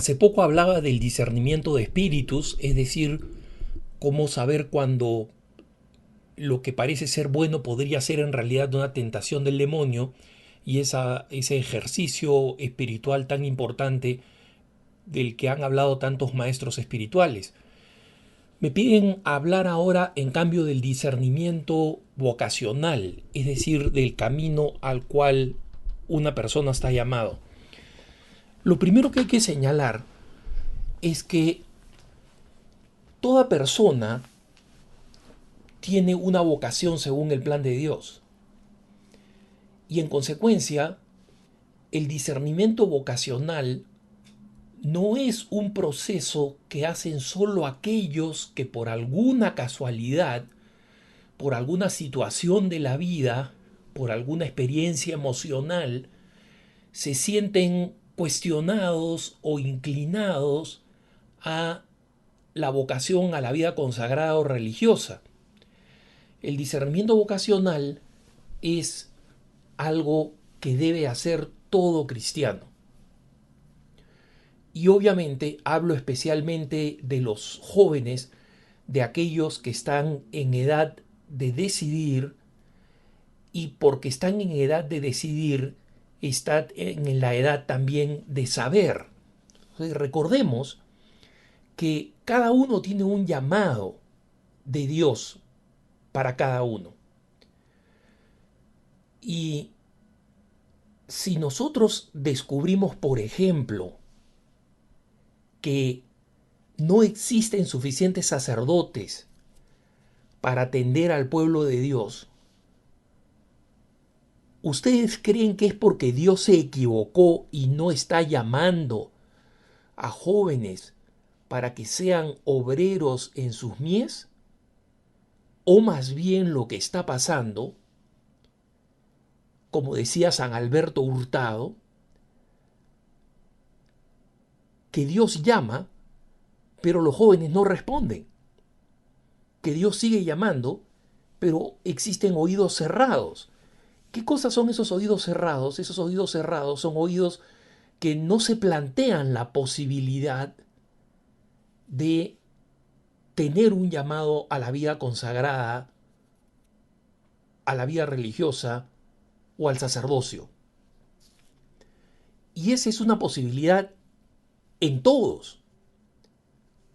Hace poco hablaba del discernimiento de espíritus, es decir, cómo saber cuando lo que parece ser bueno podría ser en realidad una tentación del demonio, y ese ejercicio espiritual tan importante del que han hablado tantos maestros espirituales. Me piden hablar ahora en cambio del discernimiento vocacional, es decir, del camino al cual una persona está llamado. Lo primero que hay que señalar es que toda persona tiene una vocación según el plan de Dios. Y en consecuencia, el discernimiento vocacional no es un proceso que hacen solo aquellos que por alguna casualidad, por alguna situación de la vida, por alguna experiencia emocional, se sienten cuestionados o inclinados a la vocación a la vida consagrada o religiosa. El discernimiento vocacional es algo que debe hacer todo cristiano. Y obviamente hablo especialmente de los jóvenes, de aquellos que están en edad de decidir, y porque están en edad de decidir, están en la edad también de saber. Entonces, recordemos que cada uno tiene un llamado de Dios para cada uno. Y si nosotros descubrimos, por ejemplo, que no existen suficientes sacerdotes para atender al pueblo de Dios, ¿ustedes creen que es porque Dios se equivocó y no está llamando a jóvenes para que sean obreros en sus mies? O más bien lo que está pasando, como decía San Alberto Hurtado, que Dios llama, pero los jóvenes no responden. Que Dios sigue llamando, pero existen oídos cerrados. ¿Qué cosas son esos oídos cerrados? Esos oídos cerrados son oídos que no se plantean la posibilidad de tener un llamado a la vida consagrada, a la vida religiosa o al sacerdocio. Y esa es una posibilidad en todos.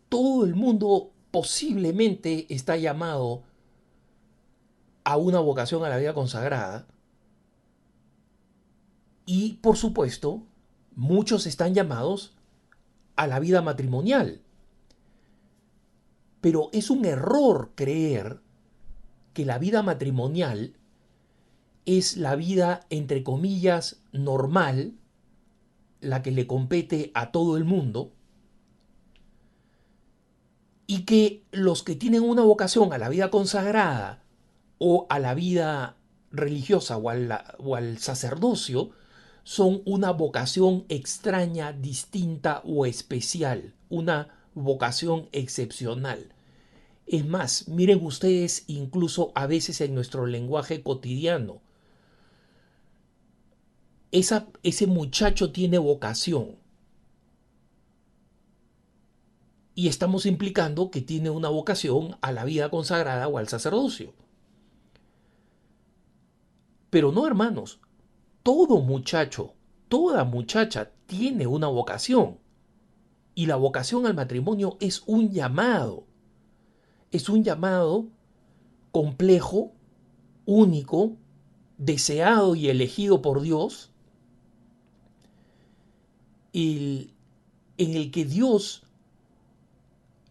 Todo el mundo posiblemente está llamado a una vocación a la vida consagrada. Y por supuesto, muchos están llamados a la vida matrimonial. Pero es un error creer que la vida matrimonial es la vida, entre comillas, normal, la que le compete a todo el mundo, y que los que tienen una vocación a la vida consagrada o a la vida religiosa o al sacerdocio son una vocación extraña, distinta o especial, una vocación excepcional. Es más, miren ustedes, incluso a veces en nuestro lenguaje cotidiano, ese muchacho tiene vocación, y estamos implicando que tiene una vocación a la vida consagrada o al sacerdocio. Pero no, hermanos, todo muchacho, toda muchacha tiene una vocación. Y la vocación al matrimonio es un llamado complejo, único, deseado y elegido por Dios, en el que Dios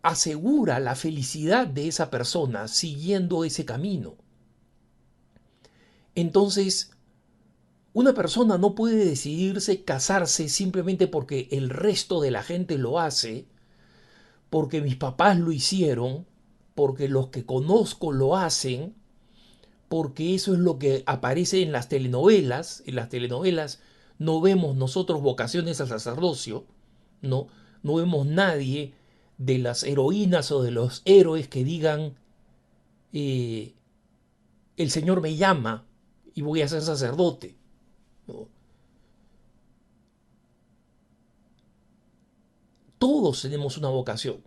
asegura la felicidad de esa persona siguiendo ese camino. Entonces, una persona no puede decidirse casarse simplemente porque el resto de la gente lo hace, porque mis papás lo hicieron, porque los que conozco lo hacen, porque eso es lo que aparece en las telenovelas. En las telenovelas no vemos nosotros vocaciones al sacerdocio, no, no vemos nadie de las heroínas o de los héroes que digan, eh, el Señor me llama y voy a ser sacerdote, ¿no? Todos tenemos una vocación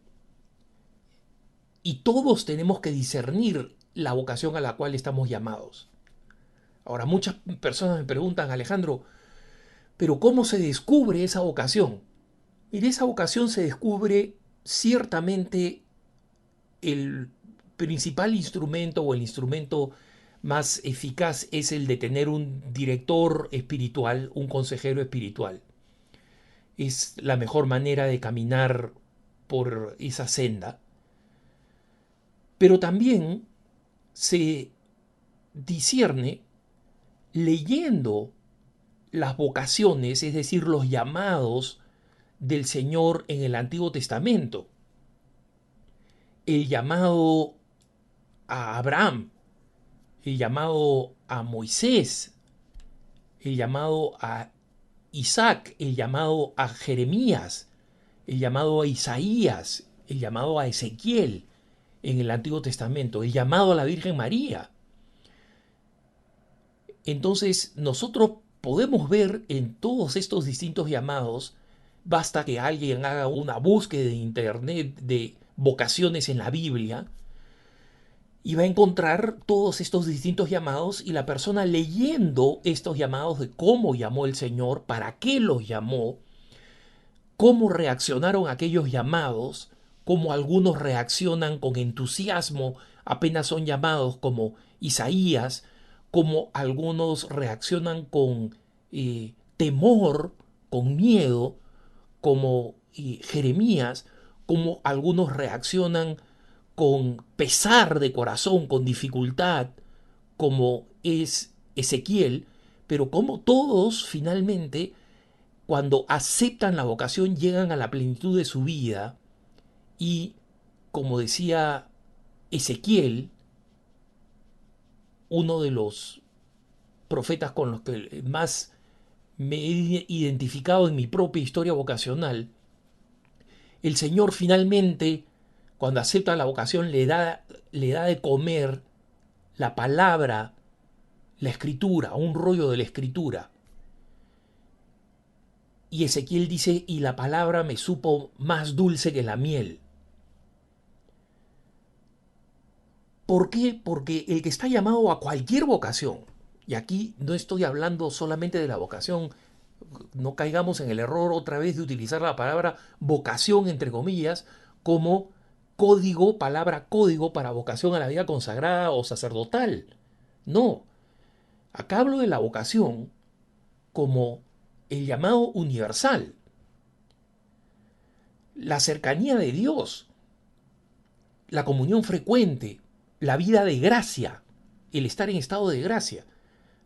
y todos tenemos que discernir la vocación a la cual estamos llamados. Ahora, muchas personas me preguntan, Alejandro, pero ¿cómo se descubre esa vocación? Mire, esa vocación se descubre ciertamente. El principal instrumento o el instrumento más eficaz es el de tener un director espiritual, un consejero espiritual. Es la mejor manera de caminar por esa senda. Pero también se discierne leyendo las vocaciones, es decir, los llamados del Señor en el Antiguo Testamento. El llamado a Abraham, el llamado a Moisés, el llamado a Isaac, el llamado a Jeremías, el llamado a Isaías, el llamado a Ezequiel en el Antiguo Testamento, el llamado a la Virgen María. Entonces nosotros podemos ver en todos estos distintos llamados, basta que alguien haga una búsqueda de internet de vocaciones en la Biblia, y va a encontrar todos estos distintos llamados y la persona leyendo estos llamados de cómo llamó el Señor, para qué los llamó, cómo reaccionaron aquellos llamados, cómo algunos reaccionan con entusiasmo apenas son llamados, como Isaías, cómo algunos reaccionan con temor, con miedo, como Jeremías, cómo algunos reaccionan con pesar de corazón, con dificultad, como es Ezequiel, pero como todos finalmente, cuando aceptan la vocación, llegan a la plenitud de su vida y, como decía Ezequiel, uno de los profetas con los que más me he identificado en mi propia historia vocacional, el Señor finalmente, cuando acepta la vocación, le da de comer la palabra, la escritura, un rollo de la escritura. Y Ezequiel dice, y la palabra me supo más dulce que la miel. ¿Por qué? Porque el que está llamado a cualquier vocación, y aquí no estoy hablando solamente de la vocación, no caigamos en el error otra vez de utilizar la palabra vocación, entre comillas, como código, palabra código para vocación a la vida consagrada o sacerdotal. No, acá hablo de la vocación como el llamado universal, la cercanía de Dios, la comunión frecuente, la vida de gracia, el estar en estado de gracia.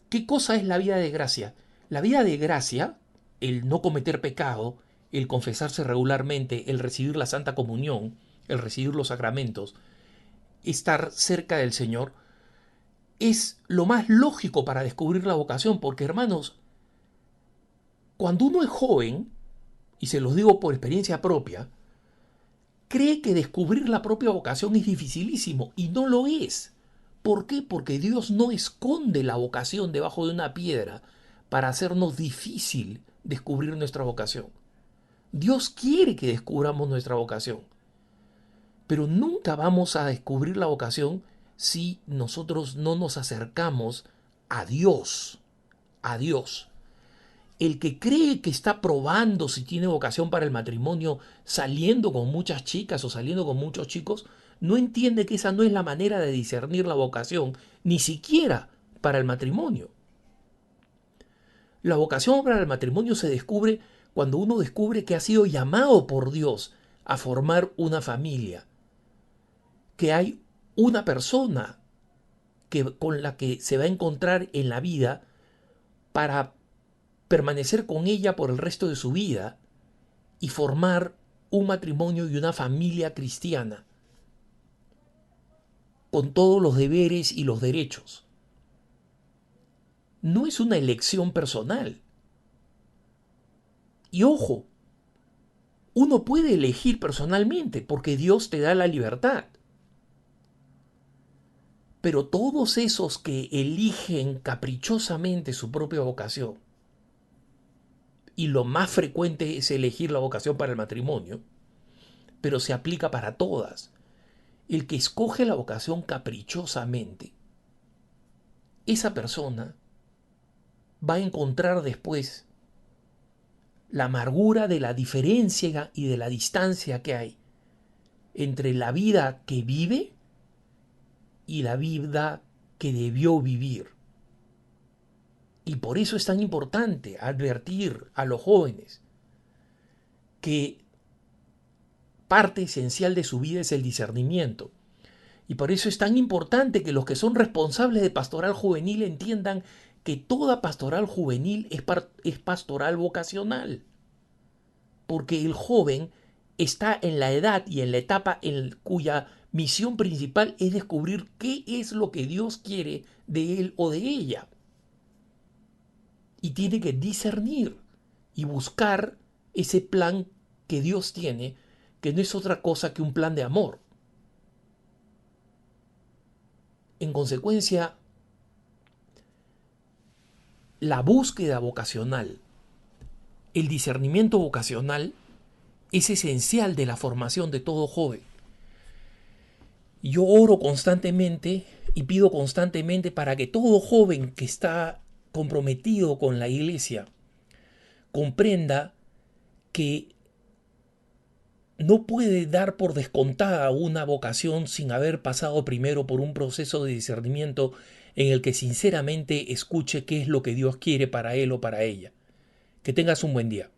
¿Qué cosa es la vida de gracia? La vida de gracia, el no cometer pecado, el confesarse regularmente, el recibir la Santa Comunión, el recibir los sacramentos, estar cerca del Señor, es lo más lógico para descubrir la vocación, porque hermanos, cuando uno es joven, y se los digo por experiencia propia, cree que descubrir la propia vocación es dificilísimo, y no lo es. ¿Por qué? Porque Dios no esconde la vocación debajo de una piedra para hacernos difícil descubrir nuestra vocación. Dios quiere que descubramos nuestra vocación, pero nunca vamos a descubrir la vocación si nosotros no nos acercamos a Dios. A Dios. El que cree que está probando si tiene vocación para el matrimonio saliendo con muchas chicas o saliendo con muchos chicos, no entiende que esa no es la manera de discernir la vocación, ni siquiera para el matrimonio. La vocación para el matrimonio se descubre cuando uno descubre que ha sido llamado por Dios a formar una familia, que hay una persona con la que se va a encontrar en la vida para permanecer con ella por el resto de su vida y formar un matrimonio y una familia cristiana con todos los deberes y los derechos. No es una elección personal. Y ojo, uno puede elegir personalmente porque Dios te da la libertad. Pero todos esos que eligen caprichosamente su propia vocación, y lo más frecuente es elegir la vocación para el matrimonio, pero se aplica para todas. El que escoge la vocación caprichosamente, esa persona va a encontrar después la amargura de la diferencia y de la distancia que hay entre la vida que vive y la vida que debió vivir. Y por eso es tan importante advertir a los jóvenes que parte esencial de su vida es el discernimiento. Y por eso es tan importante que los que son responsables de pastoral juvenil entiendan que toda pastoral juvenil es pastoral vocacional. Porque el joven está en la edad y en la etapa en cuya misión principal es descubrir qué es lo que Dios quiere de él o de ella. Y tiene que discernir y buscar ese plan que Dios tiene, que no es otra cosa que un plan de amor. En consecuencia, la búsqueda vocacional, el discernimiento vocacional, es esencial de la formación de todo joven. Yo oro constantemente y pido constantemente para que todo joven que está comprometido con la iglesia comprenda que no puede dar por descontada una vocación sin haber pasado primero por un proceso de discernimiento en el que sinceramente escuche qué es lo que Dios quiere para él o para ella. Que tengas un buen día.